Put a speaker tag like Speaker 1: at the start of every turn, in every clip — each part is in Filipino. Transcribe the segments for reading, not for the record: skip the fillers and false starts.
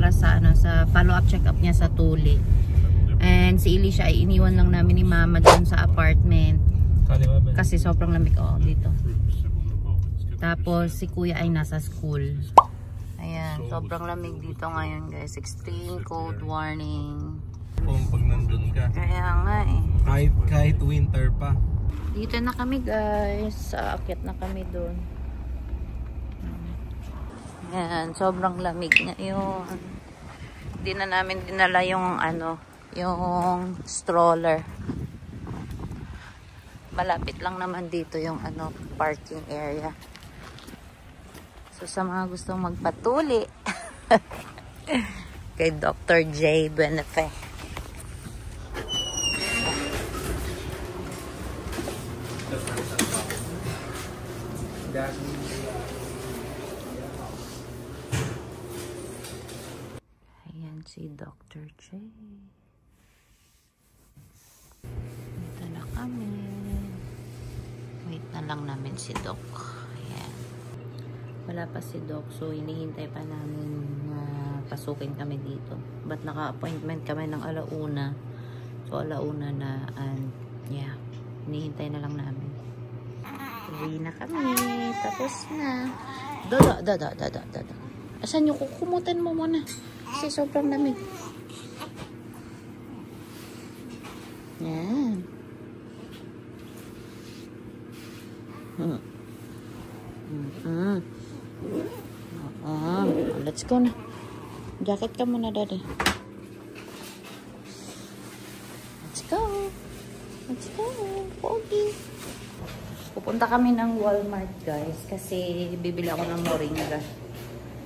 Speaker 1: para sa ano, sa follow-up check-up niya sa tuli. And si Elisha ay iniwan lang namin ni Mama doon sa apartment. Kasi sobrang lamig dito. Tapos si Kuya ay nasa school. Ayan, sobrang lamig dito ngayon guys. Extreme cold warning.
Speaker 2: Pag nandun ka.
Speaker 1: Kaya nga eh.
Speaker 2: Kahit winter pa.
Speaker 1: Dito na kami guys. Aakyat na kami doon. Ayan, sobrang lamig ngayon. Hindi na namin dinala yung ano, yung stroller. Malapit lang naman dito yung ano, parking area. So sa mga gustong magpatuli kay Dr. J. Benefe. Ayan si Dr. J. Dito na kami. Wait na lang namin si Doc. Ayan. Wala pa si Doc. So, hinihintay pa namin na pasukin kami dito. But naka-appointment kami ng alauna. So, alauna na. And, yeah. Hinihintay na lang namin. Uwi na kami. Tapos na. Dada. Asan yung kukumutan mo muna? Kasi sobrang lamig. Yan. Let's go na. Jacket ka muna, Daddy. Let's go. Let's go. Pogi. Pupunta kami ng Walmart, guys. Kasi bibili ako ng moringa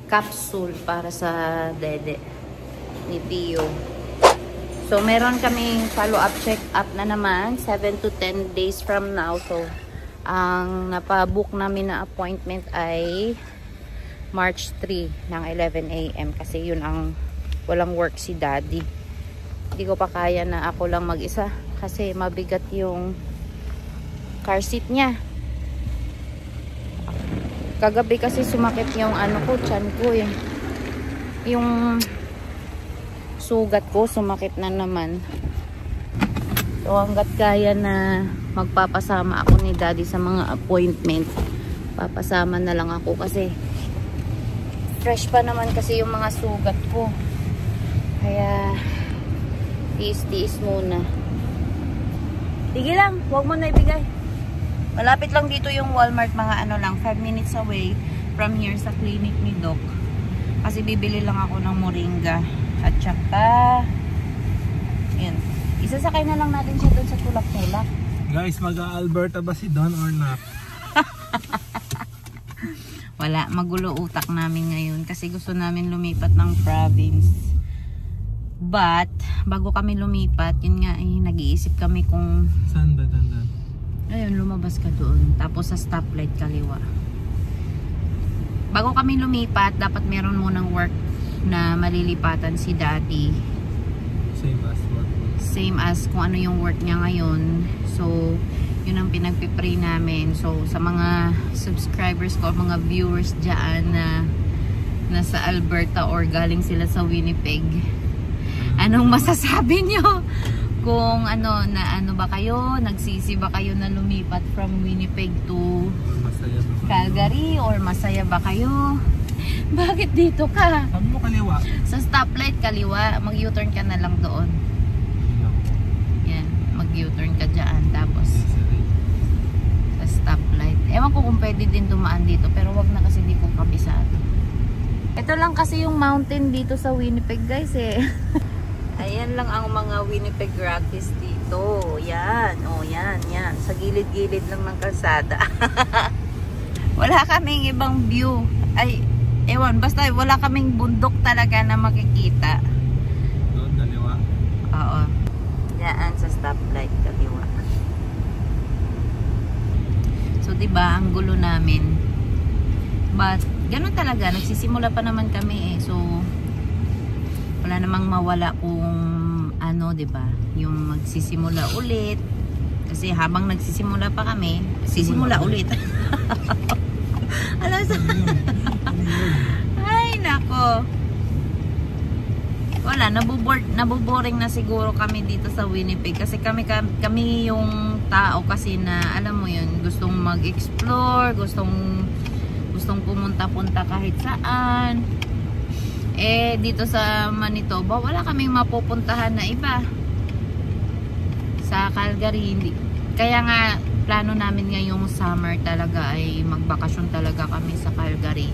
Speaker 1: capsule para sa dede ni Pio. So, meron kaming follow-up check-up na naman. 7 to 10 days from now. So, ang napabook namin na appointment ay March 3 ng 11 AM. Kasi yun ang walang work si Daddy. Hindi ko pa kaya na ako lang mag-isa. Kasi mabigat yung car seat niya. Kagabi kasi sumakit yung ano ko, tiyan ko eh. Yung sugat ko sumakit na naman. So hanggat kaya na magpapasama ako ni Daddy sa mga appointment, papasama na lang ako kasi fresh pa naman kasi yung mga sugat ko. Kaya tiis-tiis muna. Sige lang, huwag mo na ibigay. Malapit lang dito yung Walmart, mga ano lang, 5 minutes away from here sa clinic ni Doc. Kasi bibili lang ako ng moringa. At saka, yun. Isasakay na lang natin siya doon sa tulak-tulak.
Speaker 2: Guys, mag-Alberta ba si Don or not?
Speaker 1: Wala, magulo utak namin ngayon. Kasi gusto namin lumipat ng province. But, bago kami lumipat, yun nga, nag-iisip kami kung...
Speaker 2: Saan ba, Dan?
Speaker 1: Ayun, lumabas ka doon. Tapos sa stoplight kaliwa. Bago kami lumipat, dapat meron munang work na malilipatan si Daddy.
Speaker 2: Same as what?
Speaker 1: Same as kung ano yung work niya ngayon. So, yun ang pinagpipray namin. So, sa mga subscribers ko, mga viewers dyan na nasa Alberta or galing sila sa Winnipeg, anong masasabi nyo? Kung ano, na ano ba kayo? Nagsisi ba kayo na lumipat from Winnipeg to Calgary? Or masaya ba kayo? Bakit dito ka?
Speaker 2: Sabi mo kaliwa.
Speaker 1: Sa stoplight kaliwa, mag-U-turn ka na lang doon. Yan, mag-U-turn ka dyan. Tapos sa stoplight. Ewan ko kung pwede din dumaan dito, pero wag na kasi di ko kabisado. Ito lang kasi yung mountain dito sa Winnipeg, guys eh. Ayan lang ang mga Winnipeg Rockies dito. Yan. O, yan. Sa gilid-gilid lang ng kalsada. Wala kaming ibang view. Ay, ewan. Basta wala kaming bundok talaga na makikita.
Speaker 2: Doon, kaliwa?
Speaker 1: Oo. Yan, sa stoplight, kaliwa. So, diba, ang gulo namin. But, ganun talaga. Nagsisimula pa naman kami eh. So, wala namang mawala kung ano, 'di ba? Yung magsisimula ulit. Kasi habang nagsisimula pa kami, sisimula ulit. Alam sa ay nako. wala, nabuboring na siguro kami dito sa Winnipeg kasi kami yung tao kasi na alam mo yun, gustong mag-explore, gustong pumunta-punta kahit saan. Eh dito sa Manitoba wala kaming mapupuntahan na iba. Sa Calgary hindi. Kaya nga plano namin ngayong summer talaga ay magbakasyon talaga kami sa Calgary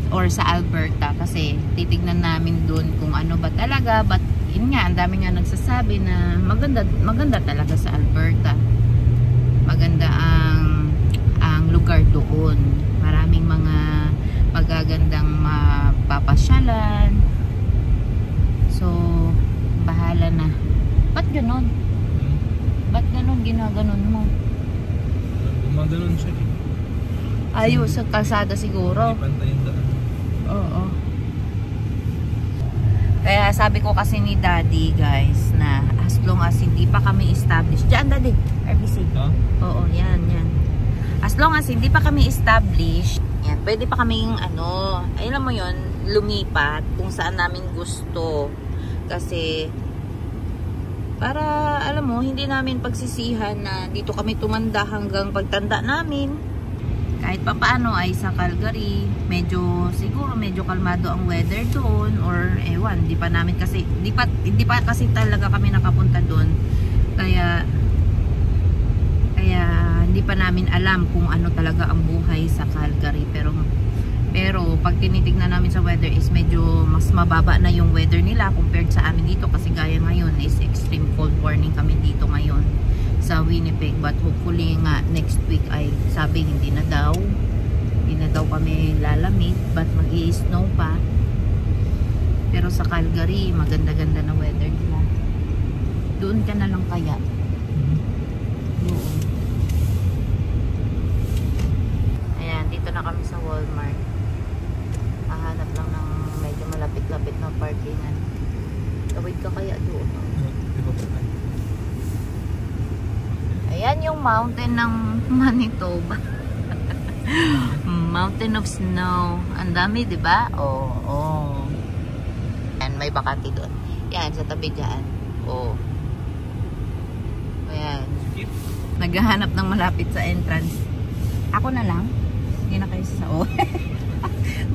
Speaker 1: or sa Alberta kasi titignan namin doon kung ano ba talaga, but yun nga, ang dami nga nagsasabi na maganda talaga sa Alberta. Maganda ang lugar doon. Maraming mga magagandang mapapasyalan. So, bahala na. Ba't gano'n? Ba't gano'n ginaganon mo?
Speaker 2: Gumaganon siya.
Speaker 1: Ayos, sa kalsada siguro.
Speaker 2: Hindi pantay yung daan.
Speaker 1: Oo. Kaya sabi ko kasi ni Daddy guys na as long as hindi pa kami established. Diyan Daddy, RBC.
Speaker 2: Huh?
Speaker 1: Oo, yan. As long as hindi pa kami established, yan, pwede pa kaming alam mo yun, lumipat kung saan namin gusto. Kasi para alam mo, hindi namin pagsisihan na dito kami tumanda hanggang pagtanda namin. Kahit pa paano ay sa Calgary, siguro medyo kalmado ang weather doon or ewan, hindi pa kasi talaga kami nakapunta doon. Kaya hindi pa namin alam kung ano talaga ang buhay sa Calgary, pero pag tinitignan namin sa weather is medyo mas mababa na yung weather nila compared sa amin dito kasi gaya ngayon is extreme cold warning kami dito ngayon sa Winnipeg, but hopefully nga next week ay sabi hindi na daw kami lalamig, but mag-i-snow pa. Pero sa Calgary maganda-ganda na weather nila. Doon ka na lang kaya. Doon. Ayan, dito na kami sa Walmart. Hahanap lang ng medyo malapit-lapit na parkingan. Tawid ka kaya doon. Ayan yung mountain ng Manitoba. Mountain of snow. Ang dami, di ba? Oo. Ayan, may bakante doon. Yan, sa tabi dyan. Oo. Ayan. Naghahanap ng malapit sa entrance. Ako na lang. Hindi na kayo sa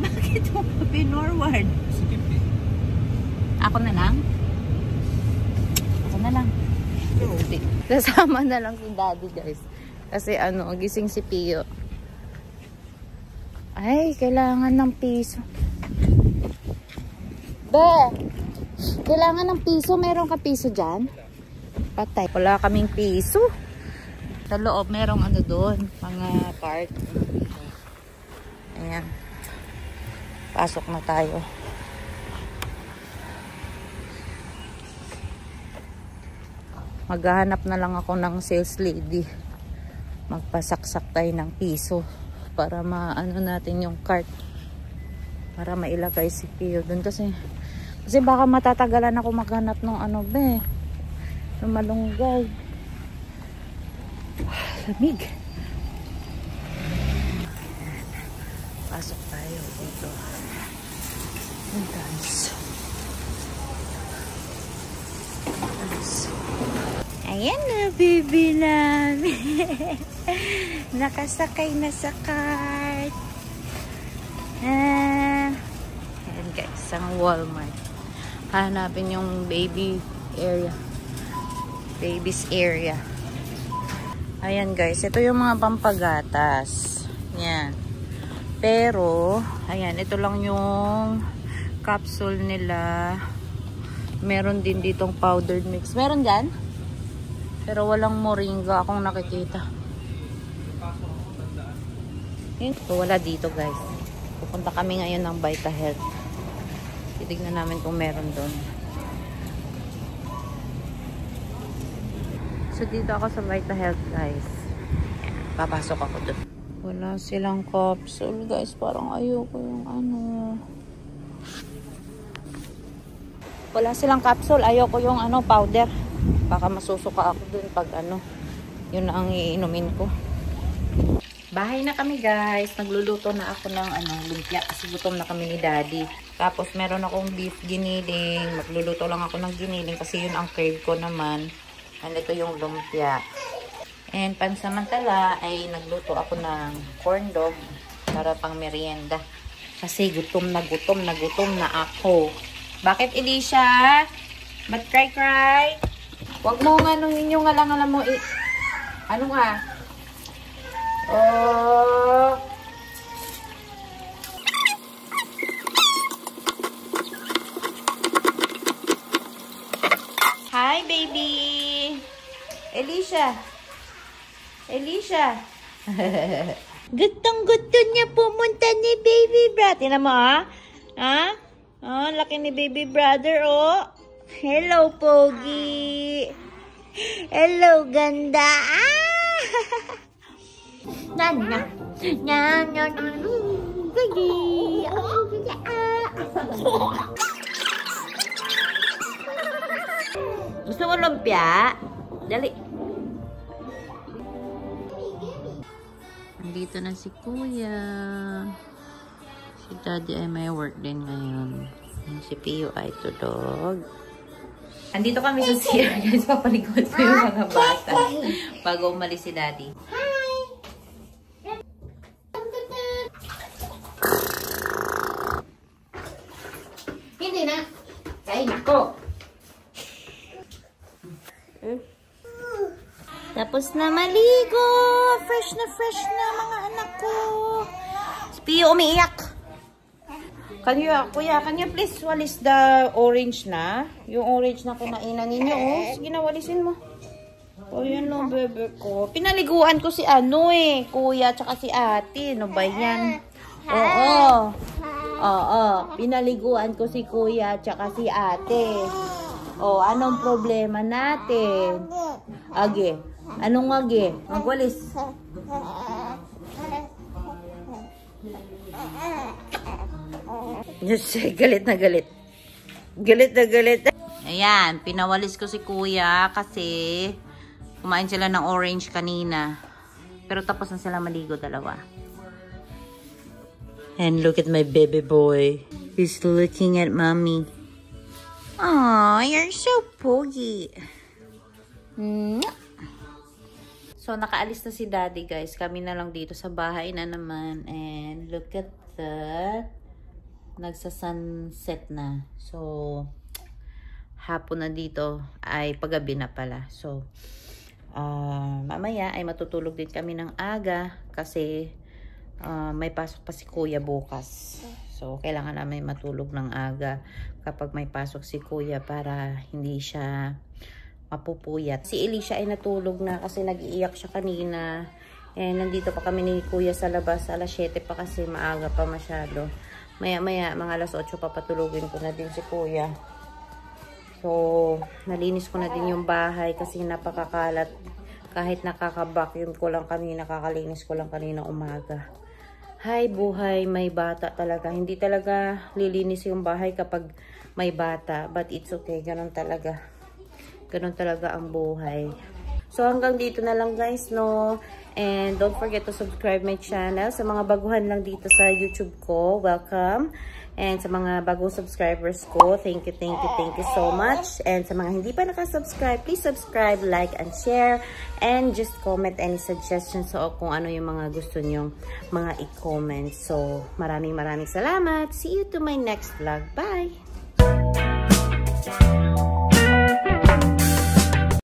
Speaker 1: Bakit mo pinorward?
Speaker 2: Sikip eh.
Speaker 1: Ako na lang? Ako na lang. Kasama na lang si Daddy guys. Kasi gising si Pio. Ay, kailangan ng piso. Be! Kailangan ng piso. Meron ka piso dyan? Patay. Wala kaming piso. Sa loob, merong doon. Mga cart. Ayan. Pasok na tayo. Maghahanap na lang ako ng sales lady. Magpasaksak tayo ng piso para maano natin yung cart. Para mailagay si Pio doon kasi baka matatagalan ako maghanap ng ng malunggay. Lamig. Pasok tayo dito. Ayan na, baby namin. Nakasakay na sa cart. Ayan guys, ang Walmart. Hanapin yung baby area. Baby's area. Ayan guys, ito yung mga pampagatas. Yan. Pero, ayan, ito lang yung capsule nila. Meron din ditong powdered mix. Meron dyan? Pero walang moringa akong nakikita. So, wala dito guys. Pupunta kami ngayon ng Vitahealth. Titignan namin kung meron doon. So, dito ako sa Vitahealth guys. Papasok ako doon. Wala silang capsule guys. Parang ayoko yung Wala silang capsule. Ayoko yung powder. Baka masusuka ako dun pag yun ang iinumin ko. Bahay na kami guys. Nagluluto na ako ng lumpia kasi gutom na kami ni Daddy. Tapos meron akong beef giniling. Magluluto lang ako ng giniling kasi yun ang crave ko naman. And ito yung lumpia. And pansamantala ay nagluto ako ng corn dog para pang merienda. Kasi gutom na ako. Bakit, Elisha? Ba't cry? Huwag mo nga nung inyong alang-alam mo ano nga? Oh. Hi, baby. Elisha. Gutong-guto niya pumunta ni baby brother. Tingnan mo, ha? Ha? Oh, laki ni baby brother, oh. Hello, Pogi. Hello, ganda. Nana. Pogi. Gusto mo lumpia? Dali. Nandito na si Kuya. Si Daddy ay may work din ngayon. Si Pio ay tulog. Andito kami sa CR, guys. Papalikod ko yung mga bata bago umalis si Daddy. Hindi na. Kain ako. Tapos na maligo. Fresh na mga anak ko. Si Pio umiiyak. Kuya, please walis the orange na. Yung orange na kinainan ninyo, oh. Sige na, walisin mo. Oh, yan o, bebe ko. Pinaliguan ko si kuya, tsaka si ate. Ano ba yan? Oo. Pinaliguan ko si kuya, tsaka si ate. Oh, anong problema natin? Age. Anong age? Magwalis. Diyos, galit na galit. Ayan, pinawalis ko si kuya kasi kumain sila ng orange kanina. Pero tapos na sila maligo dalawa. And look at my baby boy. He's looking at mommy. Aw, you're so pogi. So, nakaalis na si Daddy, guys. Kami na lang dito sa bahay na naman. And look at that. Nagsa-sunset na. So, hapon na dito ay paggabi na pala. So, mamaya ay matutulog din kami ng aga kasi may pasok pa si Kuya bukas. So, kailangan namin matulog ng aga kapag may pasok si Kuya para hindi siya mapupuyat. Si Elisha ay natulog na kasi nag-iiyak siya kanina. Nandito pa kami ni Kuya sa labas. Alas 7 pa kasi maaga pa masyado. Maya-maya, mga alas 8 papatulogin ko na din si Kuya. So, nalinis ko na din yung bahay kasi napakakalat. Kahit nakaka-vacuum ko lang kanina, nakakalinis ko lang kanina umaga. Hay, buhay, may bata talaga. Hindi talaga lilinis yung bahay kapag may bata. But it's okay, ganun talaga. Ganun talaga ang buhay. So, hanggang dito na lang guys, no? And don't forget to subscribe my channel. Sa mga baguhan lang dito sa YouTube ko, welcome. And sa mga bagong subscribers ko, thank you so much. And sa mga hindi pa nakasubscribe, please subscribe, like, and share. And just comment any suggestions o kung ano yung mga gusto nyong mga i-comment. So, maraming salamat. See you to my next vlog. Bye!